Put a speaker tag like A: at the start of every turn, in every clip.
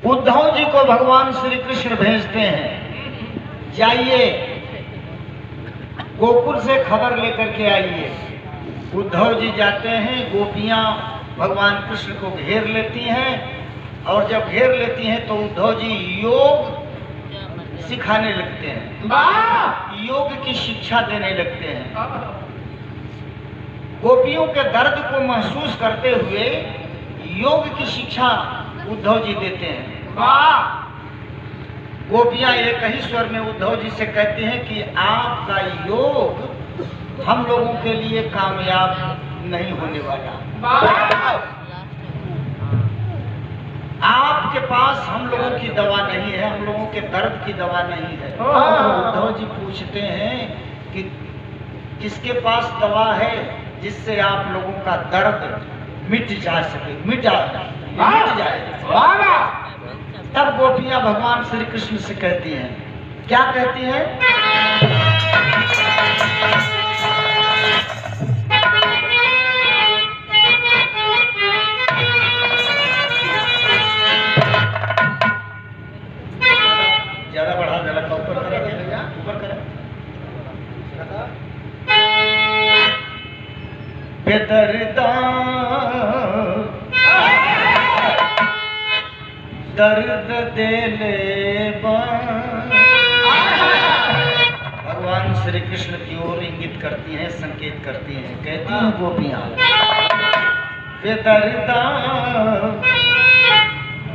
A: उद्धव जी को भगवान श्री कृष्ण भेजते हैं, जाइए गोकुल से खबर लेकर के आइए। उद्धव जी जाते हैं, गोपियां भगवान कृष्ण को घेर लेती हैं और जब घेर लेती हैं तो उद्धव जी योग सिखाने लगते हैं, योग की शिक्षा देने लगते हैं। गोपियों के दर्द को महसूस करते हुए योग की शिक्षा उद्धव जी देते हैं। गोपियां एक ही स्वर में उद्धव जी से कहती हैं कि आपका योग हम लोगों के लिए कामयाब नहीं होने वाला, आपके पास हम लोगों की दवा नहीं है, हम लोगों के दर्द की दवा नहीं है। उद्धव जी पूछते हैं कि किसके पास दवा है जिससे आप लोगों का दर्द मिट जा सके, मिट जाए। तब गोपियां भगवान श्री कृष्ण से कहती हैं, क्या कहती हैं? ज्यादा बढ़ा देना, ऊपर करें, ऊपर करें। बेदर्दा दर्द दे ले भगवान श्री कृष्ण की ओर इंगित करती हैं, संकेत करती हैं। कहती हैं गोपियां, बेदर्दा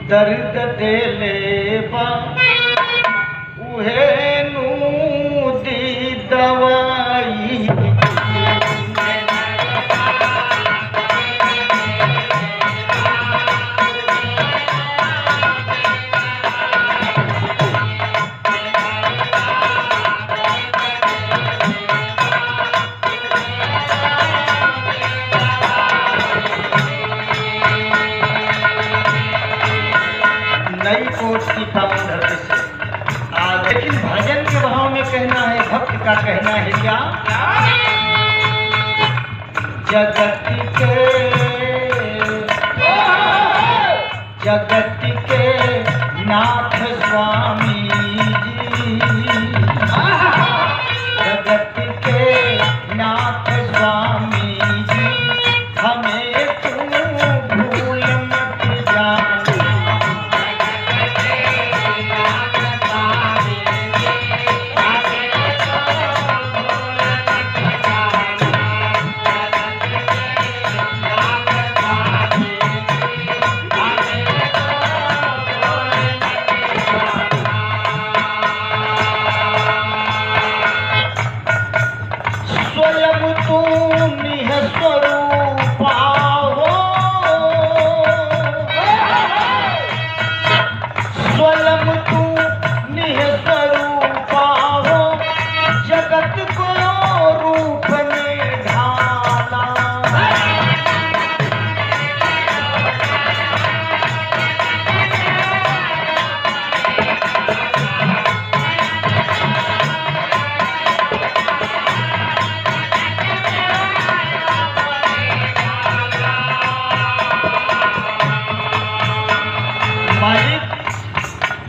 A: दर्द दे ले उहे नू दी दवाई। नई कोट की धरती से लेकिन भजन के भाव में कहना है, भक्त का कहना है क्या? जगत के नाथ स्वामी जी, जगत के नाथ स्वामी जी, हमें तू भूल मत जाना।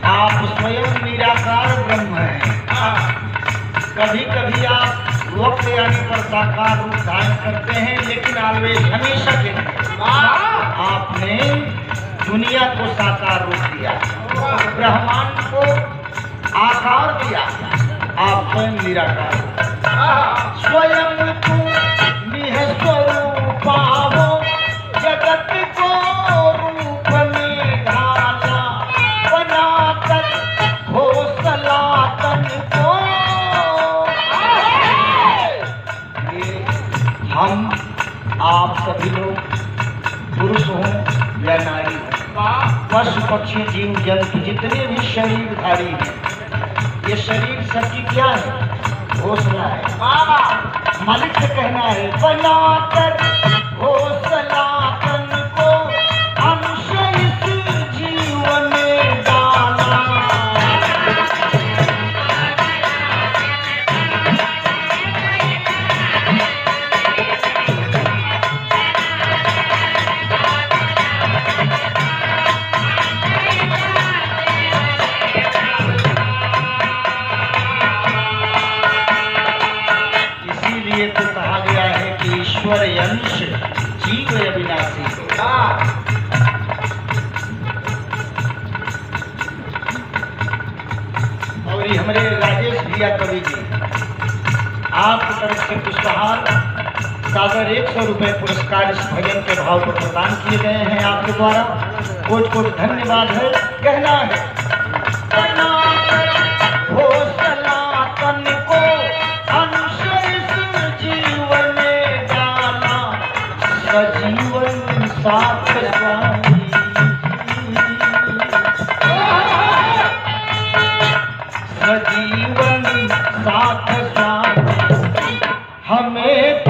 A: आप स्वयं निराकार ब्रह्म हैं। कभी कभी आप वक्त आने पर साकार रूप धारण करते हैं, लेकिन ऑलवेज हमेशा के लिए आपने दुनिया को साकार रूप दिया, ब्रह्मांड को आकार दिया। आप स्वयं निराकार, स्वयं तू निःस्वरूप हो, जगत को रूप में ढाला, बनाकर घोंसला तन को। हम आप सभी लोग पुरुष हों या नारी हों, पशु पक्षी जीव जंतु जितने भी शरीरधारी हैं, ये शरीर सबकी क्या है? घोंसला है। मालिक से कहना है, बनाकर घोंसला तन को अंश इस जीवन में डाला। हमरे राजेश भैया कवि जी, आपकी तरफ से पुष्पहार सागर 100 रुपये पुरस्कार इस भजन के भाव को प्रदान किए गए हैं आपके द्वारा। कोट कोट धन्यवाद है। कहना है हो सनातन को अनुशेष जीवन जाना, सजीवन साथ स्वामी, सजीवन साथ स्वामी हमें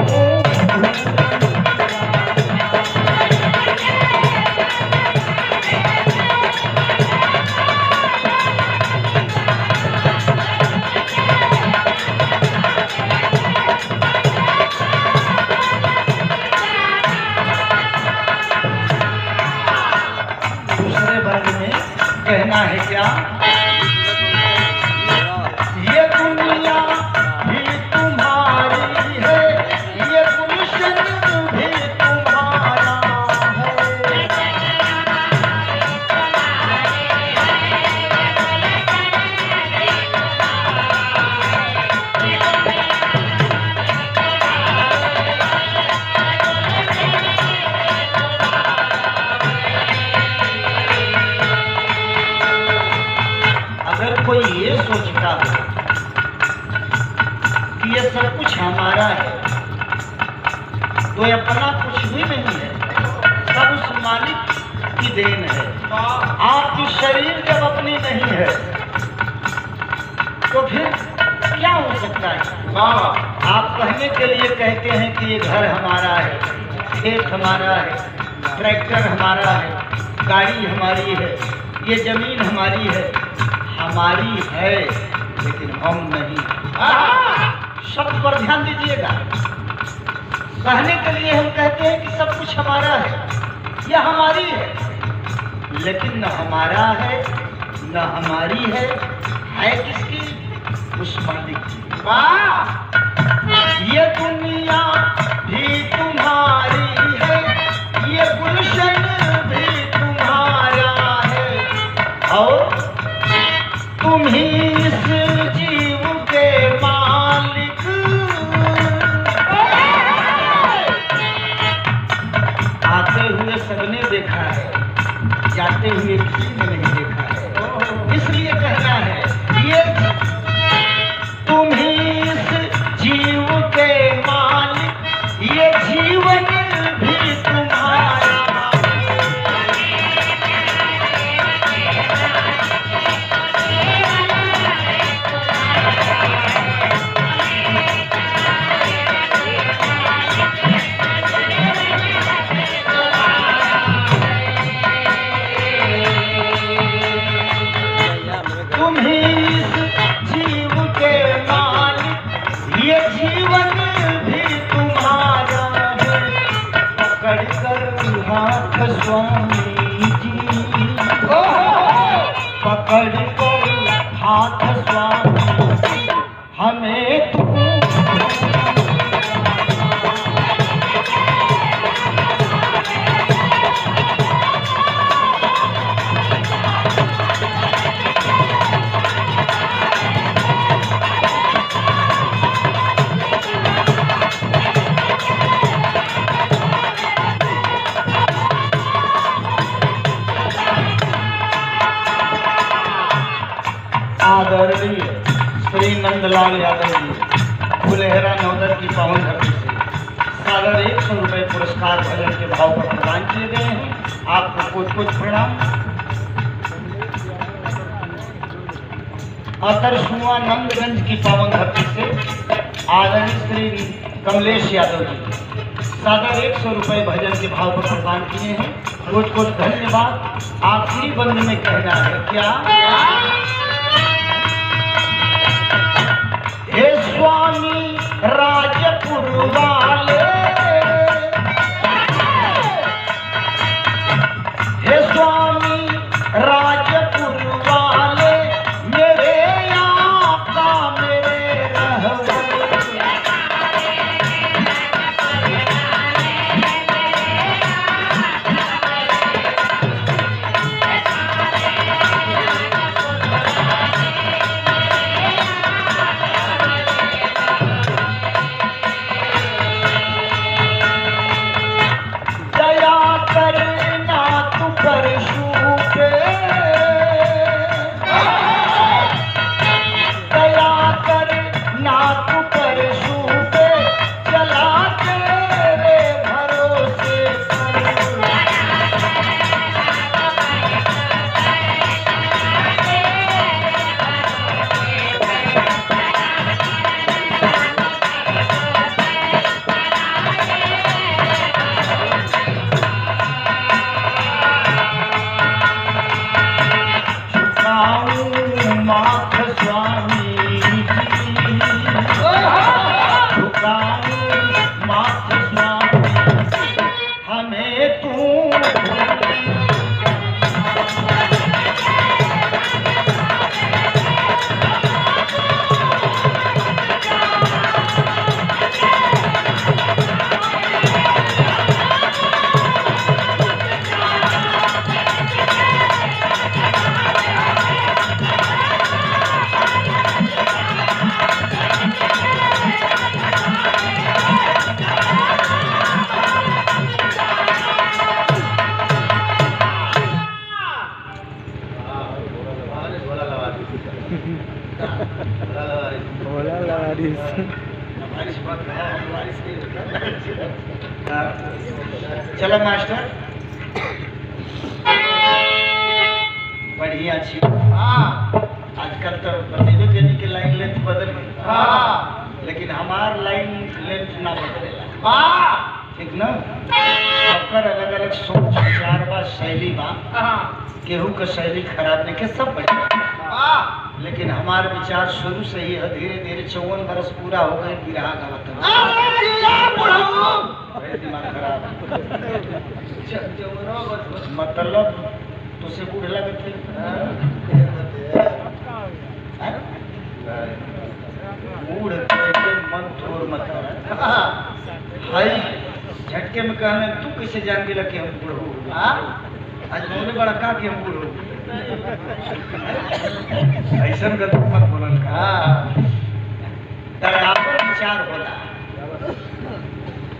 A: दूसरे वर्ग में कहना है क्या, ये दुनिया भी तुम्हारी है, ये गुलशन भी तुम्हारा है। अगर कोई ये सोचता हो कि ये सब कुछ हमारा है, तो ये अपना कुछ भी नहीं है, सब उस मालिक की देन है। आपकी शरीर जब अपनी नहीं है तो फिर क्या हो सकता है? आप कहने के लिए कहते हैं कि ये घर हमारा है, खेत हमारा है, ट्रैक्टर हमारा है, गाड़ी हमारी है, ये जमीन हमारी है। हमारी है लेकिन हम नहीं। शब्द पर ध्यान दीजिएगा। कहने के लिए हम कहते हैं कि सब कुछ हमारा है, यह हमारी है, लेकिन न हमारा है न हमारी है किसकी? उस मालिक की। ये दुनिया भी तुम्हारी है, ये गुलशन भी तुम्हारा है, और तुम ही इस जीव के मालिक। आते हुए सबने देखा है, जाते हुए किसी ने नहीं देखा है, इसलिए कहना है ये तुम ही इस जीव के मालिक, ये जीवन भी तुम्हारा। तुम ही इस जीव के मालिक, ये जीवन भी तुम्हारा है। पकड़ कर हाथ स्वामी जी, पकड़ कर हाथ स्वामी हमें तुम। आदरणीय श्री नंदलाल यादव जी फुलेहरा नौदर की पावन धरती से सागर 100 रुपये पुरस्कार भजन के भाव पर प्रदान किए गए हैं। आपको कुछ कुछ प्रणाम। अतरसुआ नंदगंज की पावन धरती से आदरणीय श्री कमलेश यादव जी सागर 100 रुपये भजन के भाव पर प्रदान किए हैं। कुछ कुछ धन्यवाद। आखिरी बंद में कहना है क्या, हे स्वामी राजपुर वाले, हे स्वामी राजपुर वाले, मेरे आका मेरे रहमत।
B: बोला लारिस।
A: चलो मास्टर बढ़िया छी। आजकल तो बतेबे देने के लाइन लेंथ बदल गई, लेकिन हमार लाइन लेंथ ना बदलेला। ठीक ना? सबकर अलग अलग सोच विचार बा, शैली बा। केहू का शैली खराब नहीं के, सब बढ़िया। लेकिन हमार विचार शुरू से ही है, धीरे धीरे 54 बरस पूरा हो गए बिरहा गावत है। दिमाग खराब मतलब तुझसे बूढ़ लगते बूढ़ मन थोर मत हाई झटके में कहने तू कैसे जान गेला कि हम बूढ़ हो। आज बोले बड़ा का कि हम बूढ़ हो ऐसा गलत मत बोलन का। तरापर विचार होला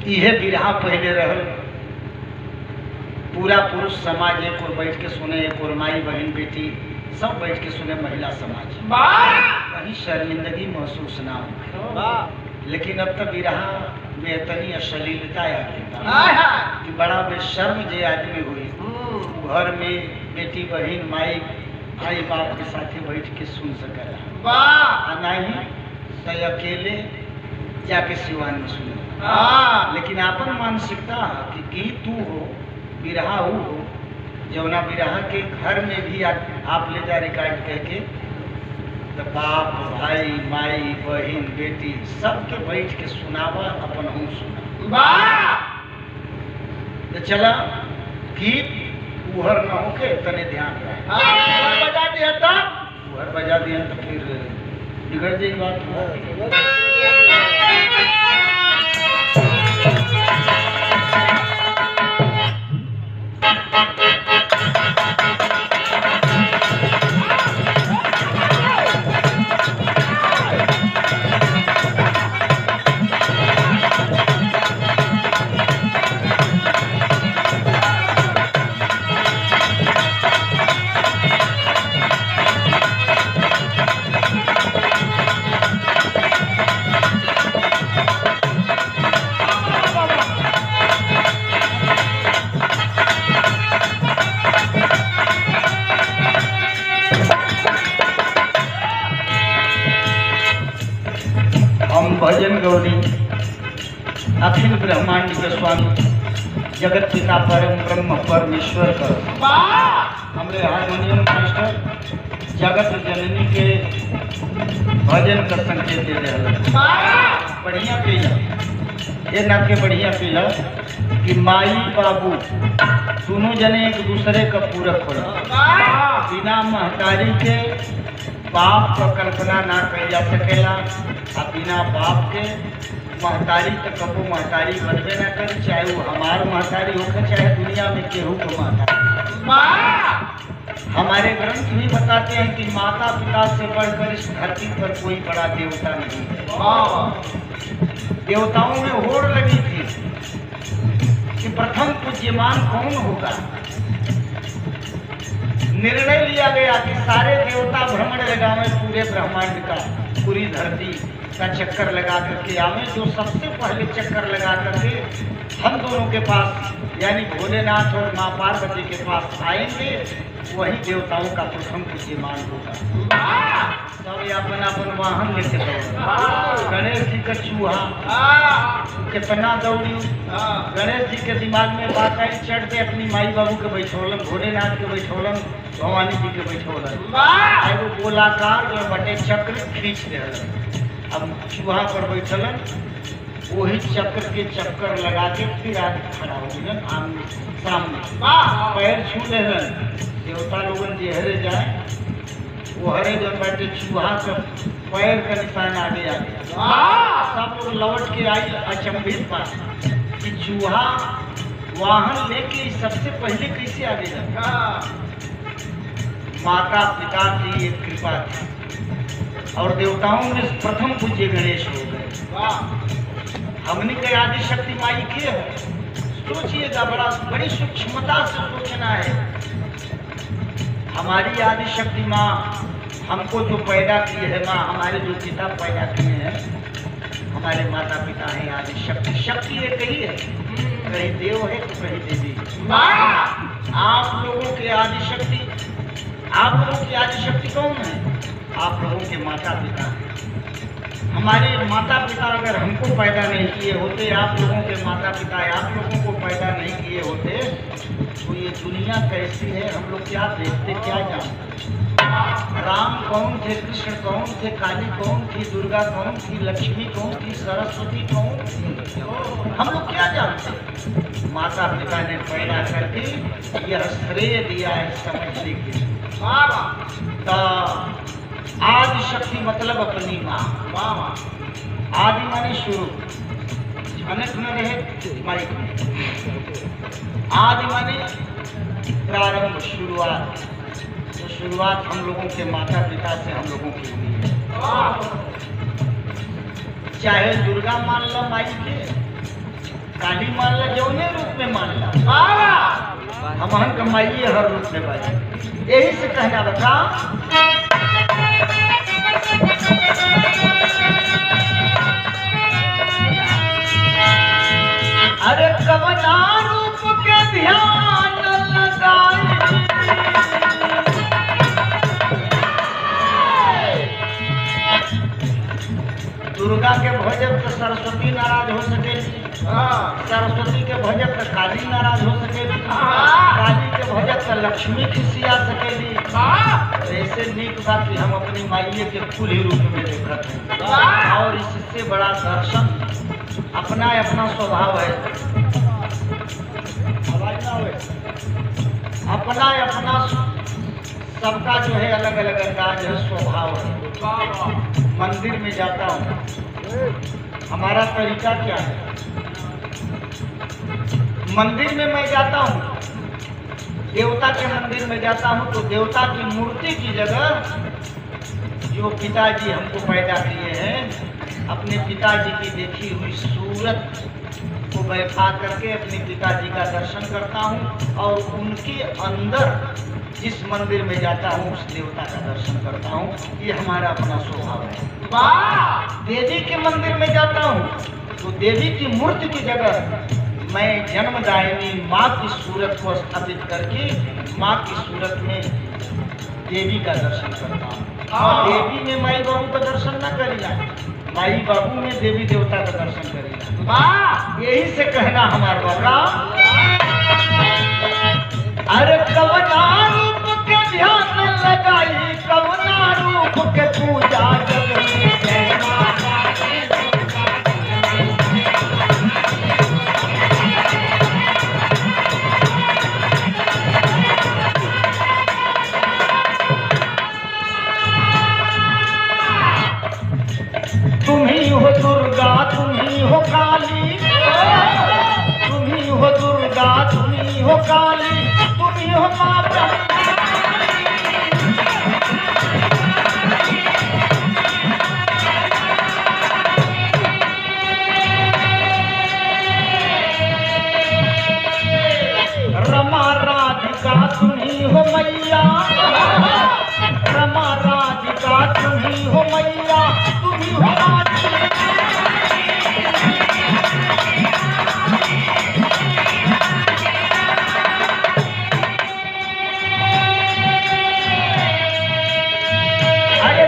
A: इहे बिरहा पहले रहल। पूरा पुरुष समाज एक और बैठ के सुने, एक और माई बहन बेटी सब बैठ के सुने, महिला समाज कहीं शर्मिंदगी महसूस ना हो। लेकिन अब तक बिरहा में इतनी अश्लीलता आ कि बड़ा बेशर्म जे आदमी हुई घर में बेटी बहन माई भाई बाप के साथ बैठ के सुन सकेला, नहीं तो अकेले जाके सिवान में सुने। लेकिन अपन मानसिकता कि तू हो बिरहा हो, जौना बिरहा के घर में भी आप ले जा रिकॉर्ड करके तो बाप भाई माई बहन बेटी सबके बैठ के सुनावा, अपन हम सुना। तो चला गीत उहर न होके तने ध्यान रहे। उहर बजा दिया तो फिर बिगड़ जाएगी बात। भजन गौरी अखिल ब्रह्मांड के स्वामी जगत पिता परम ब्रह्म परमेश्वर का हमारे हारमोनियम मास्टर जगत जननी के भजन का संकेत दे रहे। बढ़िया पीला ये नाम के बढ़िया पीला कि माई बाबू दोनों जने एक दूसरे का पूरक होला। बिना महतारी के बाप का कल्पना ना कही जा सकेला, बिना बाप के महतारी तो कबो महतारी बनबे ना करी, चाहे वो हमार महतारी होकर चाहे दुनिया में केहू को महतारी। हमारे ग्रंथ भी बताते हैं कि माता पिता से बढ़कर इस धरती पर कोई बड़ा देवता नहीं है। देवताओं में होड़ लगी थी कि प्रथम पूज्यमान कौन होगा। निर्णय लिया गया कि सारे देवता भ्रमण लगावे पूरे ब्रह्मांड का, पूरी धरती का चक्कर लगा करके आवे। जो सबसे पहले चक्कर लगा करके हम दोनों के पास यानी भोलेनाथ और माँ पार्वती के पास आएंगे, वही देवताओं का प्रथम पूज्यमान होगा। सब अपन अपन वाहन लेके दौड़े। गणेश जी का चूहा कितना दौड़ी, गणेश जी के दिमाग में बात आई, चढ़ के अपनी माई बाबू के बैठौलन, भोलेनाथ के बैठौलन, भवानी जी के बैठौलन, वो गोलाकार जो बटे चक्र खींच दे। अब चूहा पर बैठलन, वही चक्र के चक्कर लगा के फिर आगे खड़ा हो गए आमने सामने, पैर छू ले। देवता लोगन जे हरे जाए वो हरे जन बैठे, चूहा का पैर का निशान आगे आ गया। सब लोग लौट के आई अचंभित बात कि चूहा वाहन लेके सबसे पहले कैसे आगे जाता। माता पिता की एक कृपा थी और देवताओं में प्रथम पूज्य गणेश हो गए। हमने के आदि शक्ति माई के है। सोचिएगा, बड़ी सूक्ष्मता से सोचना है। हमारी आदि शक्ति माँ हमको जो पैदा किए है माँ, हमारे जो पिता पैदा किए हैं, हमारे माता पिता हैं आदि शक्ति। शक्ति एक ही है, कहीं देव है तो कहीं देवी। आप लोगों की आदि शक्ति, आप लोगों की आदि शक्ति कौन है? आप लोगों के माता पिता हैं। हमारे माता पिता अगर हमको पैदा नहीं किए होते, आप लोगों के माता पिता आप लोगों को पैदा नहीं किए होते, तो ये दुनिया कैसी है हम लोग क्या देखते, क्या जानते? राम कौन थे, कृष्ण कौन थे, काली कौन थी, दुर्गा कौन थी, लक्ष्मी कौन थी, सरस्वती कौन थी, हम लोग क्या जानते? माता पिता ने पैदा करके यह श्रेय दिया है समझने के लिए। तो आदि शक्ति मतलब अपनी माँ। आदि माने शुरू, अनेक न रहे माइक में। आदि माने प्रारंभ, शुरुआत। तो शुरुआत हम लोगों के माता पिता से हम लोगों की हुई है। चाहे दुर्गा मान लो माई के, काली मान लो, जौने रूप में मान लो, हम कमाइए हर रूप में बाई। यही से कहना बता, अरे कवना रूप के ध्यान लगाई, दुर्गा के भजन तो सरस्वती नाराज हो सकेगी, सरस्वती के भजन तो काली नाराज हो सकेगी, काली के भजन तो लक्ष्मी खिसिया सकेगी। ऐसे नीक बात कि हम अपनी माइये के फूल ही रूप में देखते हैं, और इससे बड़ा दर्शन अपना अपना स्वभाव है, अपना अपना सबका जो है अलग अलग अंदाज है, स्वभाव है। मंदिर में जाता हूँ, हमारा तरीका क्या है? मंदिर में मैं जाता हूँ, देवता के मंदिर में जाता हूँ, तो देवता की मूर्ति की जगह जो पिताजी हमको पैदा किए हैं, अपने पिताजी की देखी हुई सूरत को बैठा करके अपने पिताजी का दर्शन करता हूँ, और उनके अंदर जिस मंदिर में जाता हूँ उस देवता का दर्शन करता हूँ। ये हमारा अपना स्वभाव है। देवी के मंदिर में जाता हूँ तो देवी की मूर्ति की जगह मैं जन्मदायिनी माँ की सूरत को स्थापित करके माँ की सूरत में देवी का दर्शन करता हूँ। देवी में माई बाबू का दर्शन न करिए, माई बाबू में देवी देवता का दर्शन करिए। यही से कहना हमारा बाबा, अरे कवना रूप के ध्यान लगाई, कवना रूप के पूजा जग में जय माता दी। तुम्ही हो दुर्गा, तुम्ही हो काली, तुम्ही हो दुर्गा, तुम्ही हो काली, तुम्ही हो माता। रमा राधिका तुम्ही हो मैया, रमा राधिका तुम्ही हो मैया, तुम्ही हो माता।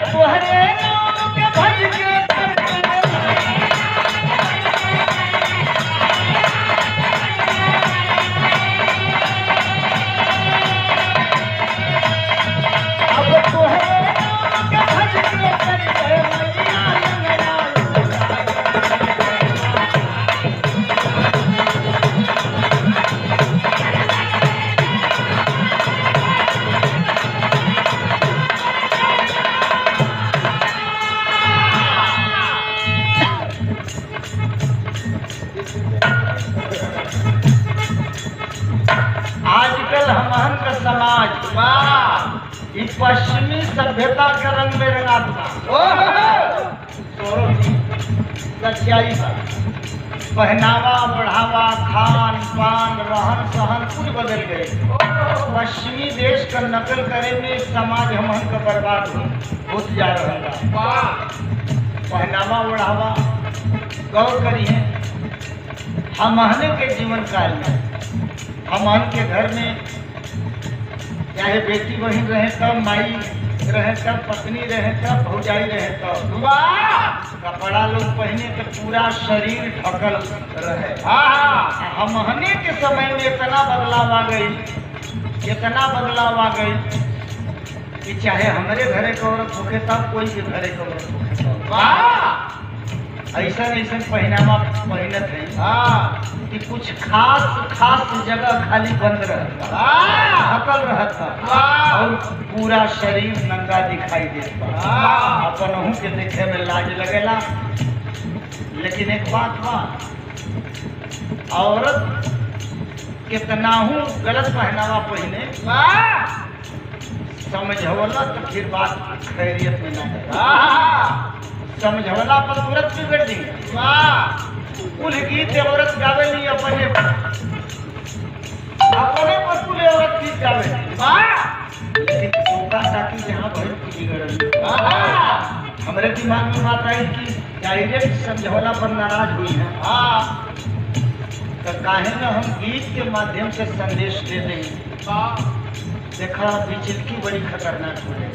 A: तुहरे नाम के भज के अब तुहरे नाम के भज के करके मैया लंगड़ा। आजकल हमार का समाज इस पश्चिमी सभ्यता के रंग में रंगा था। सच्चाई पहनावा बढ़ावा खान पान रहन सहन कुछ बदल गए। पश्चिमी देश का नकल करे में समाज हमन का बर्बाद होत जा रहा है। पहनावा बढ़ावा गौर करिए, हमहने के जीवन काल में हमहन के घर में चाहे बेटी बहन रहे तब, माई रहे तब, पत्नी रहे तब, भौजाई रहे तब, कपड़ा लोग पहने तो पूरा शरीर ढकल रहे। हमहने के समय में इतना बदलाव आ गई, इतना बदलाव आ गई कि चाहे हमारे घरे के औरत होके तब, कोई के घरे के औरत होके तब ऐसा ऐसा पहनावा पहनत है कि कुछ खास खास जगह खाली बंद रहता, ढकल रहता और पूरा शरीर नंगा दिखाई देता। अपन के देखे में लाज लगेला। लेकिन एक बात बा, औरत कितना गलत पहनावा पहने समझवला तो फिर बात खैरियत में ना है। समझवला पर तुरंत बिगड़ दी। कुल गीत औरत गावे नहीं अपने पर कुल औरत गीत गावे, लेकिन टोका टाकी जहाँ भर की बिगड़। हमारे दिमाग में बात आई कि डायरेक्ट समझौला पर नाराज हुई है, तो काहे न हम गीत के माध्यम से संदेश दे दें। देखा बिचलकी बड़ी खतरनाक हो गई।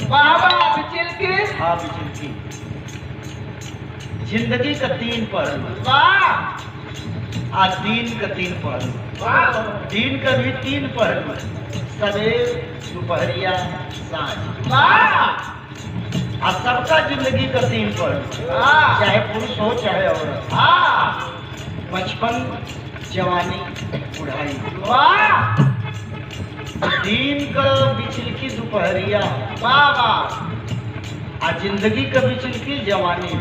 A: बिचलकी, हाँ बिचलकी। जिंदगी का 3 पहलू, आज दीन का 3 पहलू, दीन का भी 3 पहलू, सवेर दोपहरिया सांझ। आज सबका जिंदगी का 3 पहलू, चाहे पुरुष हो चाहे औरत, बचपन जवानी बुढ़ाई। दीन का बिचलकी दोपहरिया, आ जिंदगी का बिचलकी जवानी।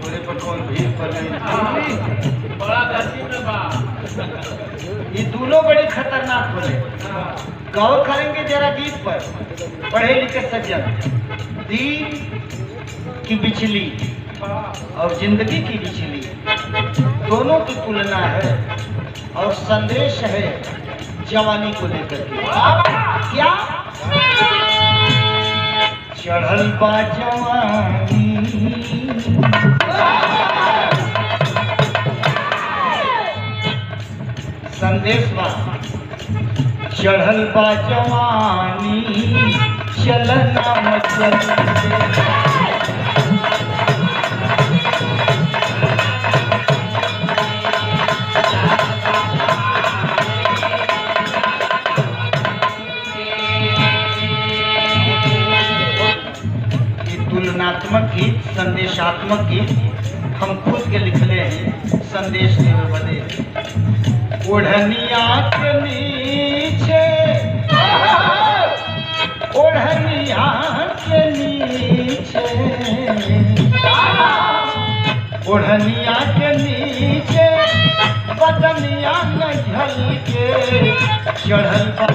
A: पूरे पर कौन भीड़ पर बड़ा ये दोनों बड़ी खतरनाक बोले। गौर करेंगे जरा गीत पर, पढ़े लिखे सज्जन। दीन की बिचली और जिंदगी की बिचली दोनों की तुलना है और संदेश है जवानी को लेकर के। क्या चढ़ल बा जवानी, संदेश बा चढ़ल बा जवानी, चलना मचल तुलनात्मक गीत, संदेशात्मक गीत हम खुद के लिखले हैं। संदेश देवे बदे ओढ़निया के नीचे, ओढ़निया के नीचे, ओढ़निया के नीचे बदनिया न झलके, चढ़ल बा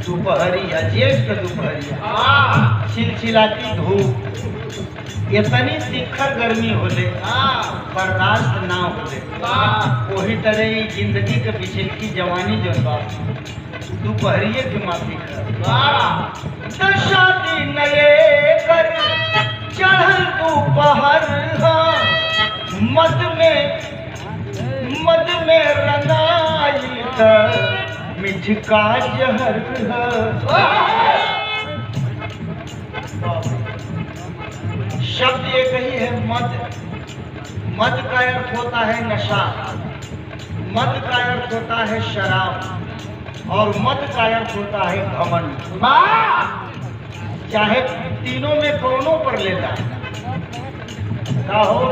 A: दोपहरिया, जेठ का दोपहरिया, चिलचिलाती धूप, इतनी तीखर गर्मी होले, बर्दाश्त ना होले। वही तरह जिंदगी के बिचलकी जवानी जो बा दोपहरिये के माफी शादी नए कर चढ़ल दोपहर, मद में रंगाई मिठका जहर। शब्द एक ही है, मद। मद का अर्थ होता है नशा, मद का अर्थ होता है शराब, और मद का अर्थ होता है घमंड। चाहे तीनों में कौनों पर लेता का हो।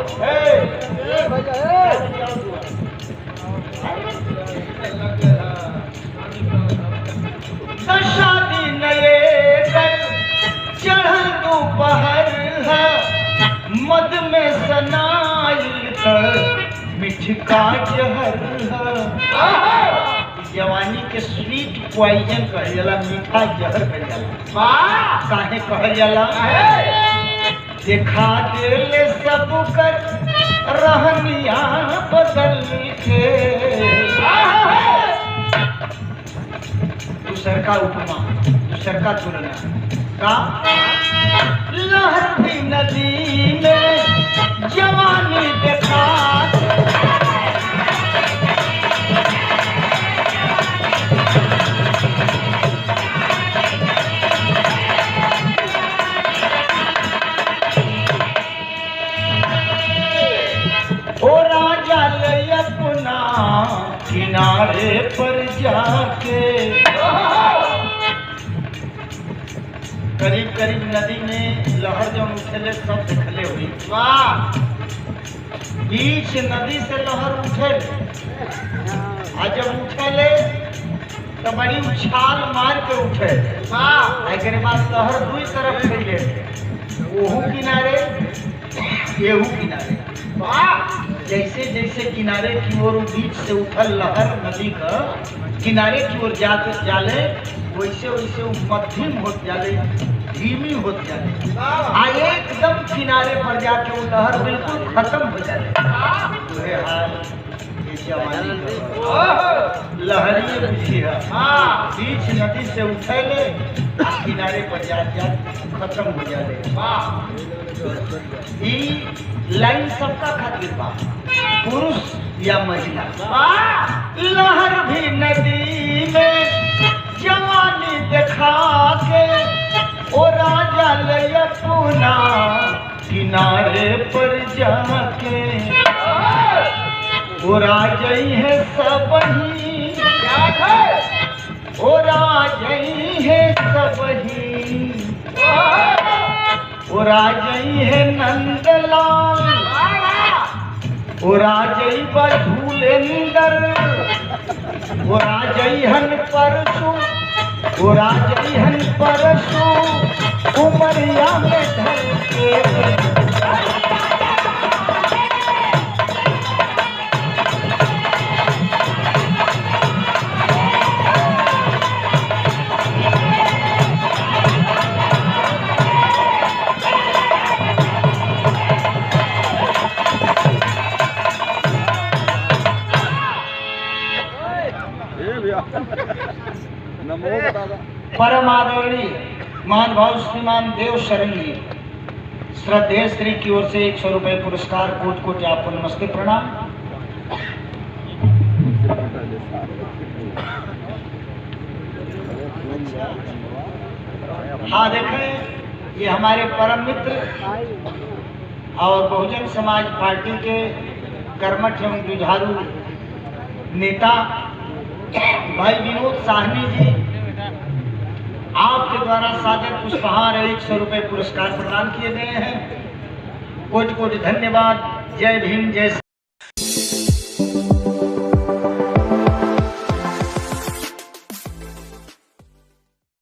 A: दशा दिन चढ़ल दोपहर है, मद में सनाइल मिठका जहर है। जवानी के स्वीट पॉइजन कहल जाला, मीठा जहर कहल जाला। काहे कहल जाला? देखा देले सब कर रहनिया बदल के। दूसर का उपमा, दूसर का तुलना का लहर नदी में जवानी देखा अपना किनारे पर जाके। करीब करीब नदी में लहर जो उठेले सब देखले हुई। बीच नदी से लहर उठे, और जब उठेले तो बड़ी उछाल मार के उठे। एक बाद लहर दुई तरफ फैले, ओहू किनारे एहू किनारे। जैसे जैसे किनारे की ओर बीच से उठल लहर नदी का किनारे की ओर जाते जाले, वैसे वैसे मध्यम होत जाले, धीमी होत जाले, आ एकदम किनारे पर जाके वो लहर बिल्कुल खत्म हो जाले। वह हाल लहरी बुझी है। बीच नदी से उठेले, किनारे पर जाके खत्म हो जाले। लाइन सबका खातिर बा, पुरुष या महिला। लहर भी नदी में जवानी देखा के, ओ राजा ले अपना किनारे पर जाके। ओ राजई है सबही, ओ राजई है सबही, ओ राजई है नंदलाल, ओ राजई बधूलेंदर, ओ राजई हन परसू, ओ राजई हन परसू, उमरिया में धर के। परम आदरणीय मान भाव श्रीमान देव शरण जी श्रद्धेय श्री की ओर से 100 रुपए पुरस्कार। कोट कोट आपको नमस्ते प्रणाम। हाँ देखें, ये हमारे परम मित्र और बहुजन समाज पार्टी के कर्मठ एवं जुझारू नेता भाई विनोद साहनी जी, आपके द्वारा सादर पुष्पहार 100 रुपए पुरस्कार प्रदान किए गए हैं। कोटि कोटि धन्यवाद। जय भीम, जय